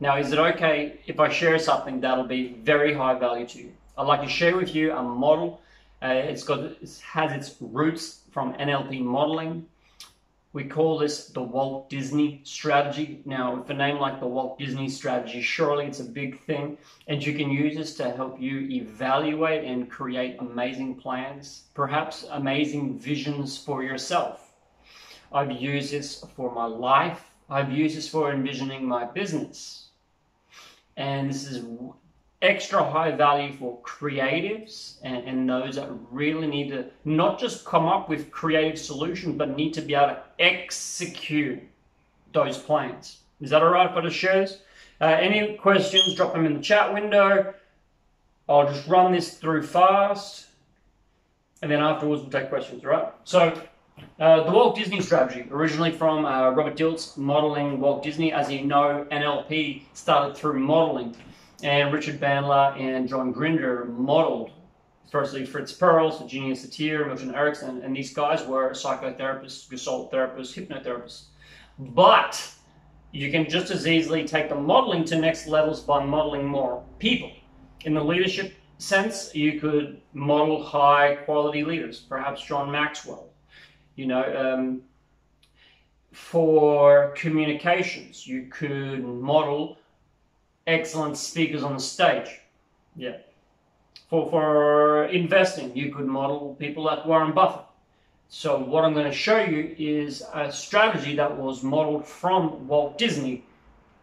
Now, is it okay if I share something that'll be very high value to you? I'd like to share with you a model. It has its roots from NLP modeling. We call this the Walt Disney strategy. Now, with a name like the Walt Disney strategy, surely it's a big thing, and you can use this to help you evaluate and create amazing plans, perhaps amazing visions for yourself. I've used this for my life. I've used this for envisioning my business. And this is extra high value for creatives and those that really need to not just come up with creative solutions, but need to be able to execute those plans. Is that all right if I just share this? Any questions, drop them in the chat window. I'll just run this through fast, and then afterwards we'll take questions, all right? So, the Walt Disney strategy, originally from Robert Dilts, modeling Walt Disney. As you know, NLP started through modeling, and Richard Bandler and John Grinder modeled. Firstly, Fritz Perls, Virginia Satir, Milton Erickson, and these guys were psychotherapists, gestalt therapists, hypnotherapists. But you can just as easily take the modeling to next levels by modeling more people. In the leadership sense, you could model high quality leaders, perhaps John Maxwell. You know, for communications, you could model excellent speakers on the stage. Yeah. For investing, you could model people like Warren Buffett. So what I'm going to show you is a strategy that was modeled from Walt Disney,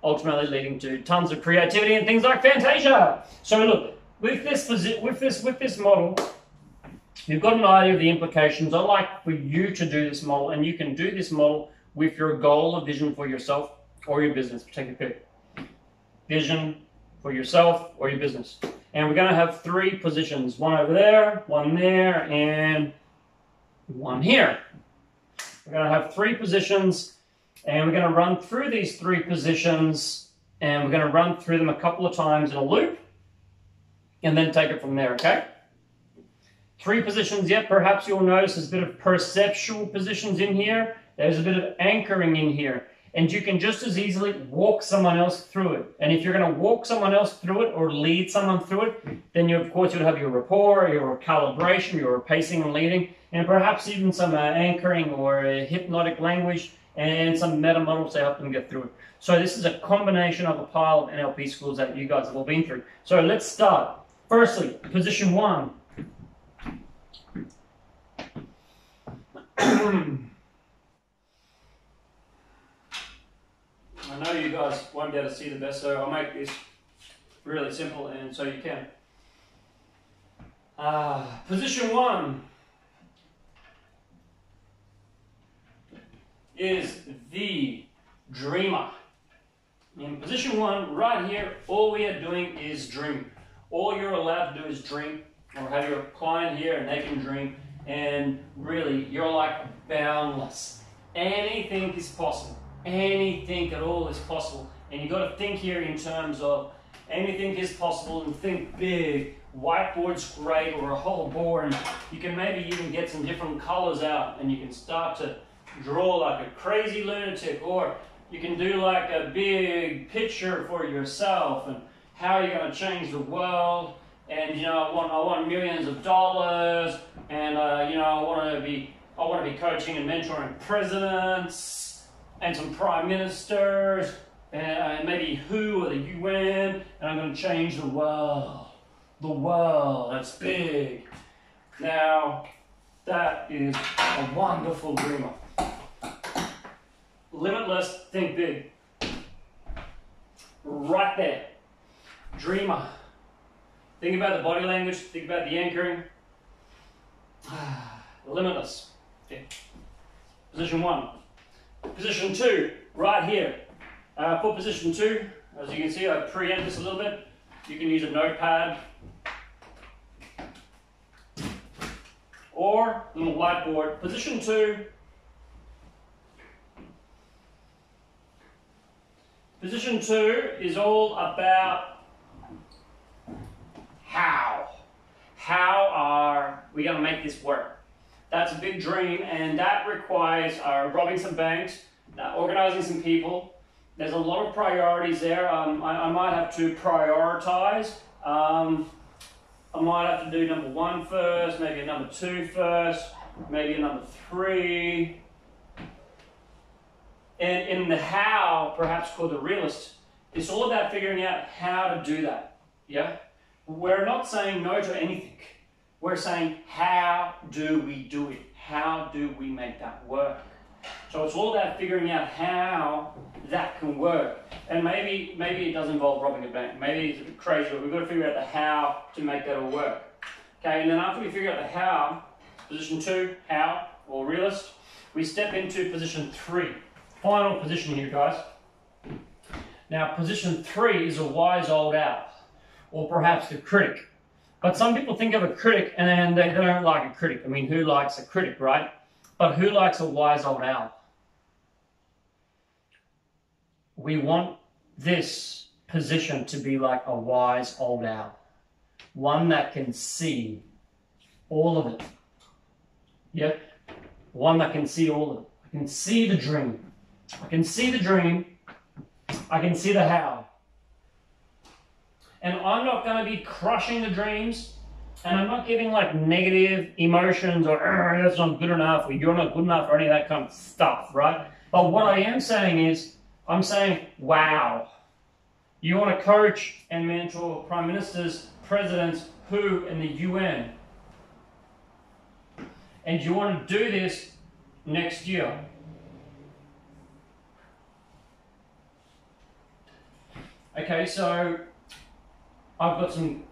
ultimately leading to tons of creativity and things like Fantasia. So look, with this model, you've got an idea of the implications. I'd like for you to do this model, and you can do this model with your goal or vision for yourself or your business. Take a pick. Vision for yourself or your business. And we're going to have 3 positions. One over there, one there, and one here. We're going to have 3 positions, and we're going to run through these 3 positions, and we're going to run through them a couple of times in a loop, and then take it from there, okay? 3 positions yet. Perhaps you'll notice there's a bit of perceptual positions in here. There's a bit of anchoring in here. And you can just as easily walk someone else through it. And if you're going to walk someone else through it or lead someone through it, then you, of course, you'll have your rapport, your calibration, your pacing and leading, and perhaps even some anchoring or hypnotic language and some meta models to help them get through it. So this is a combination of a pile of NLP schools that you guys have all been through. So let's start. Firstly, position 1. I know you guys won't be able to see the best, so I'll make this really simple and so you can. Position 1 is the dreamer. In position 1, right here, all we are doing is dream. All you're allowed to do is dream, or have your client here and they can dream, and really, you're like boundless. Anything is possible. Anything at all is possible. And you've got to think here in terms of anything is possible and think big. Whiteboard's great, or a whole board, and you can maybe even get some different colors out and you can start to draw like a crazy lunatic, or you can do like a big picture for yourself and how you're going to change the world. And you know, I want millions of dollars, and you know, I want to be coaching and mentoring presidents and some prime ministers, and maybe WHO or the UN, and I'm going to change the world. The world, that's big. Now, that is a wonderful dreamer. Limitless, think big. Right there. Dreamer. Think about the body language, think about the anchoring. Limitless. Okay. Position 1. Position 2, right here. For position 2, as you can see, I preempt this a little bit. You can use a notepad or a little whiteboard. Position 2. Position 2 is all about how. How are we going to make this work? That's a big dream, and that requires robbing some banks, organizing some people. There's a lot of priorities there. I might have to prioritize. I might have to do number 1 first, maybe a number 2 first, maybe a number 3. And in the how, perhaps called the realist, it's all about figuring out how to do that. Yeah? We're not saying no to anything. We're saying, how do we do it? How do we make that work? So it's all about figuring out how that can work. And maybe it does involve robbing a bank. Maybe it's a bit crazy, but we've got to figure out the how to make that all work. Okay, and then after we figure out the how, position 2, how, or realist, we step into position 3. Final position here, guys. Now, position 3 is a wise old owl, or perhaps the critic. But some people think of a critic and then they don't like a critic. I mean, who likes a critic, right? But who likes a wise old owl? We want this position to be like a wise old owl. One that can see all of it. Yep. One that can see all of it. I can see the dream. I can see the dream. I can see the how. And I'm not going to be crushing the dreams, and I'm not giving like negative emotions or that's not good enough or you're not good enough or any of that kind of stuff, right? But what I am saying is, I'm saying, wow. You want to coach and mentor prime ministers, presidents, who in the UN. And you want to do this next year. Okay, so I've got some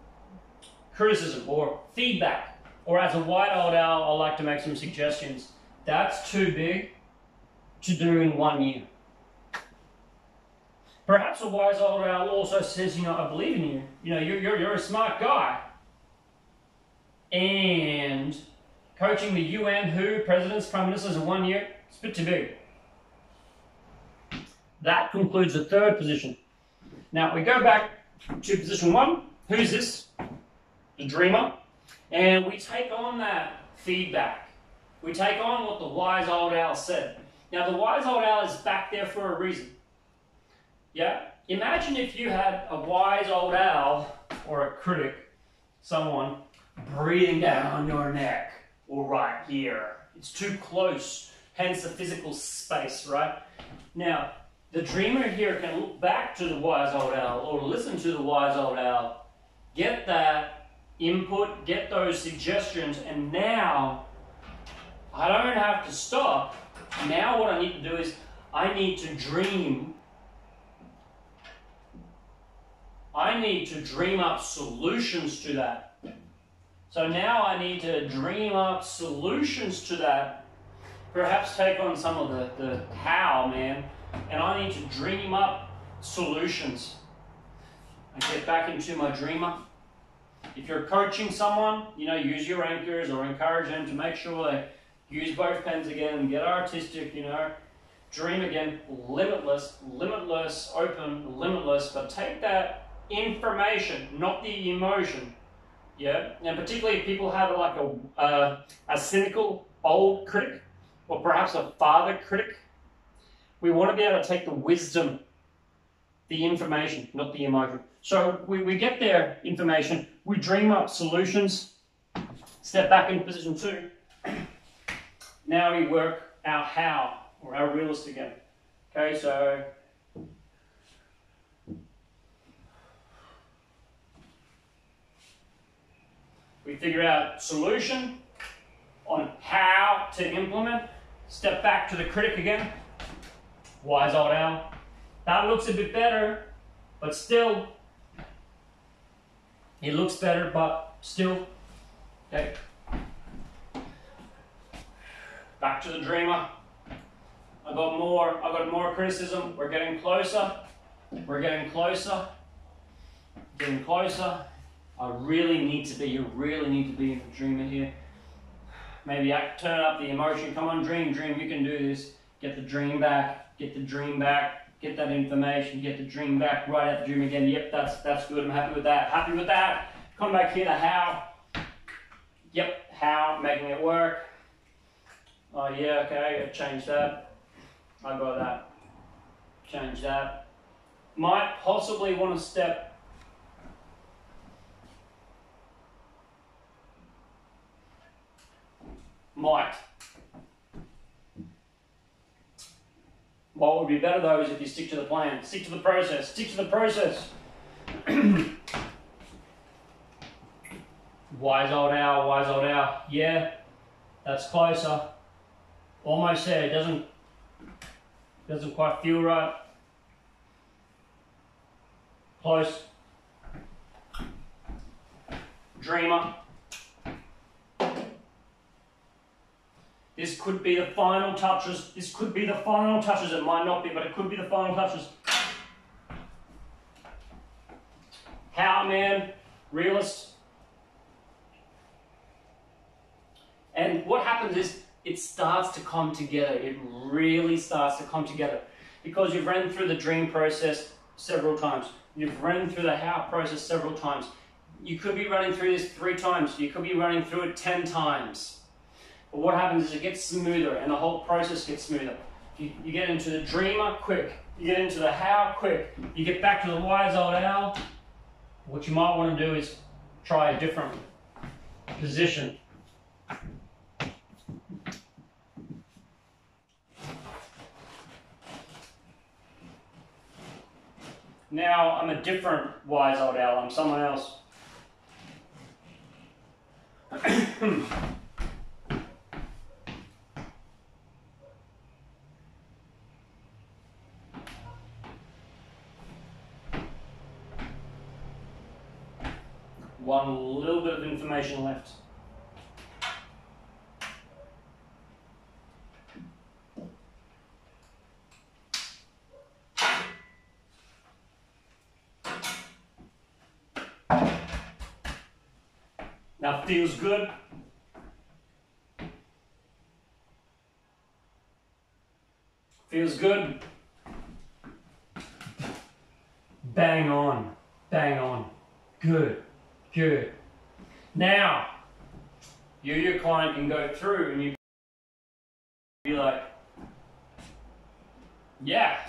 criticism or feedback, or as a white old owl, I like to make some suggestions. That's too big to do in 1 year. Perhaps a wise old owl also says, you know, I believe in you. You know, you're a smart guy. And coaching the UN, who, presidents, prime ministers in 1 year, it's a bit too big. That concludes the 3rd position. Now we go back to position 1. Who's this? The dreamer. And we take on that feedback. We take on what the wise old owl said. Now the wise old owl is back there for a reason. Yeah? Imagine if you had a wise old owl or a critic, someone breathing down your neck or right here. It's too close, hence the physical space, right? Now, the dreamer here can look back to the wise old owl or listen to the wise old owl, get that input, get those suggestions, and now I don't have to stop. Now what I need to do is I need to dream. I need to dream up solutions to that. So now I need to dream up solutions to that. Perhaps take on some of the how, man. And I need to dream up solutions. I get back into my dreamer. If you're coaching someone, you know, use your anchors or encourage them to make sure they use both pens again and get artistic, you know. Dream again, limitless, limitless, open, limitless, but take that information, not the emotion. Yeah, and particularly if people have like a cynical old critic, or perhaps a father critic, we want to be able to take the wisdom, the information, not the emotion. So we get their information, we dream up solutions, step back into position 2. Now we work our how, or our realist again. Okay, so we figure out solution on how to implement, step back to the critic again. Wise old owl. That looks a bit better, but still, it looks better, but still. Okay. Back to the dreamer. I got more criticism. We're getting closer. We're getting closer. Getting closer. You really need to be in the dreamer here. Maybe I turn up the emotion. Come on, dream, you can do this. Get the dream back, get that information, get the dream back, right at the dream again. Yep, that's good, I'm happy with that. Come back here to how. Yep, how, making it work. Oh yeah, okay, I gotta change that. I got that. Change that. Might possibly want to step. Might. What would be better though is if you stick to the plan. Stick to the process. Stick to the process. Wise old owl, wise old owl. Yeah, that's closer. Almost there. It doesn't quite feel right. Close. Dreamer. This could be the final touches. This could be the final touches. It might not be, but it could be the final touches. How, man? Realist. And what happens is it starts to come together. It really starts to come together because you've run through the dream process several times. You've run through the how process several times. You could be running through this 3 times. You could be running through it 10 times. But what happens is it gets smoother and the whole process gets smoother. You get into the dreamer quick. You get into the how quick. You get back to the wise old owl. What you might want to do is try a different position. Now I'm a different wise old owl. I'm someone else. One little bit of information left. Now feels good. Feels good. Bang on. Bang on. Good. Good. Now, your client can go through and you be like, yeah.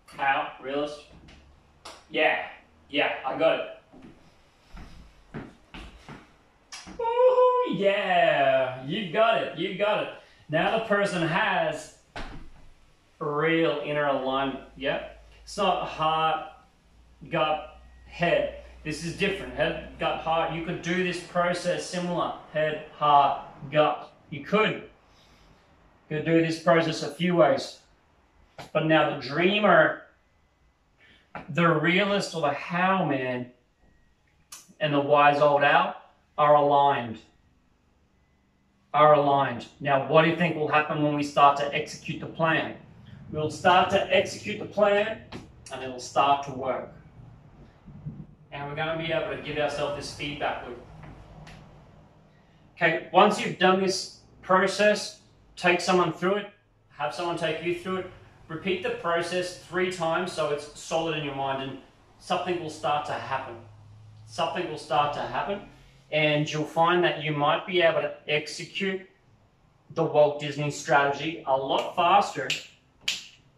How? Realist? Yeah, I got it. Ooh, yeah, you got it. Now the person has real inner alignment, yep. It's not heart, gut, head. This is different, head, gut, heart. You could do this process similar, head, heart, gut. You could do this process a few ways. But now the dreamer, the realist or the how man and the wise old owl are aligned. Now what do you think will happen when we start to execute the plan? We'll start to execute the plan and it'll start to work. And we're going to be able to give ourselves this feedback loop. Okay, once you've done this process, take someone through it, have someone take you through it, repeat the process 3 times so it's solid in your mind and something will start to happen. Something will start to happen and you'll find that you might be able to execute the Walt Disney strategy a lot faster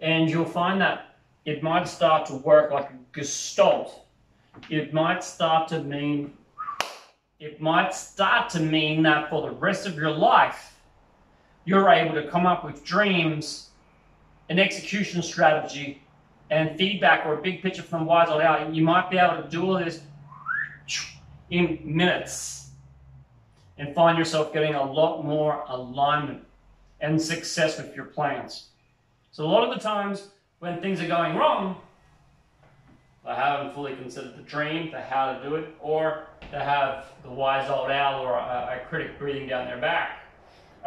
and you'll find that it might start to work like a gestalt. It might start to mean that for the rest of your life you're able to come up with dreams, an execution strategy, and feedback or a big picture from wise old owl. You might be able to do all this in minutes and find yourself getting a lot more alignment and success with your plans. So a lot of the times when things are going wrong, they haven't fully considered the dream, the how to do it, or they have the wise old owl or a critic breathing down their back.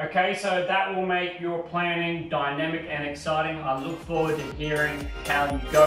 Okay, so that will make your planning dynamic and exciting. I look forward to hearing how you go.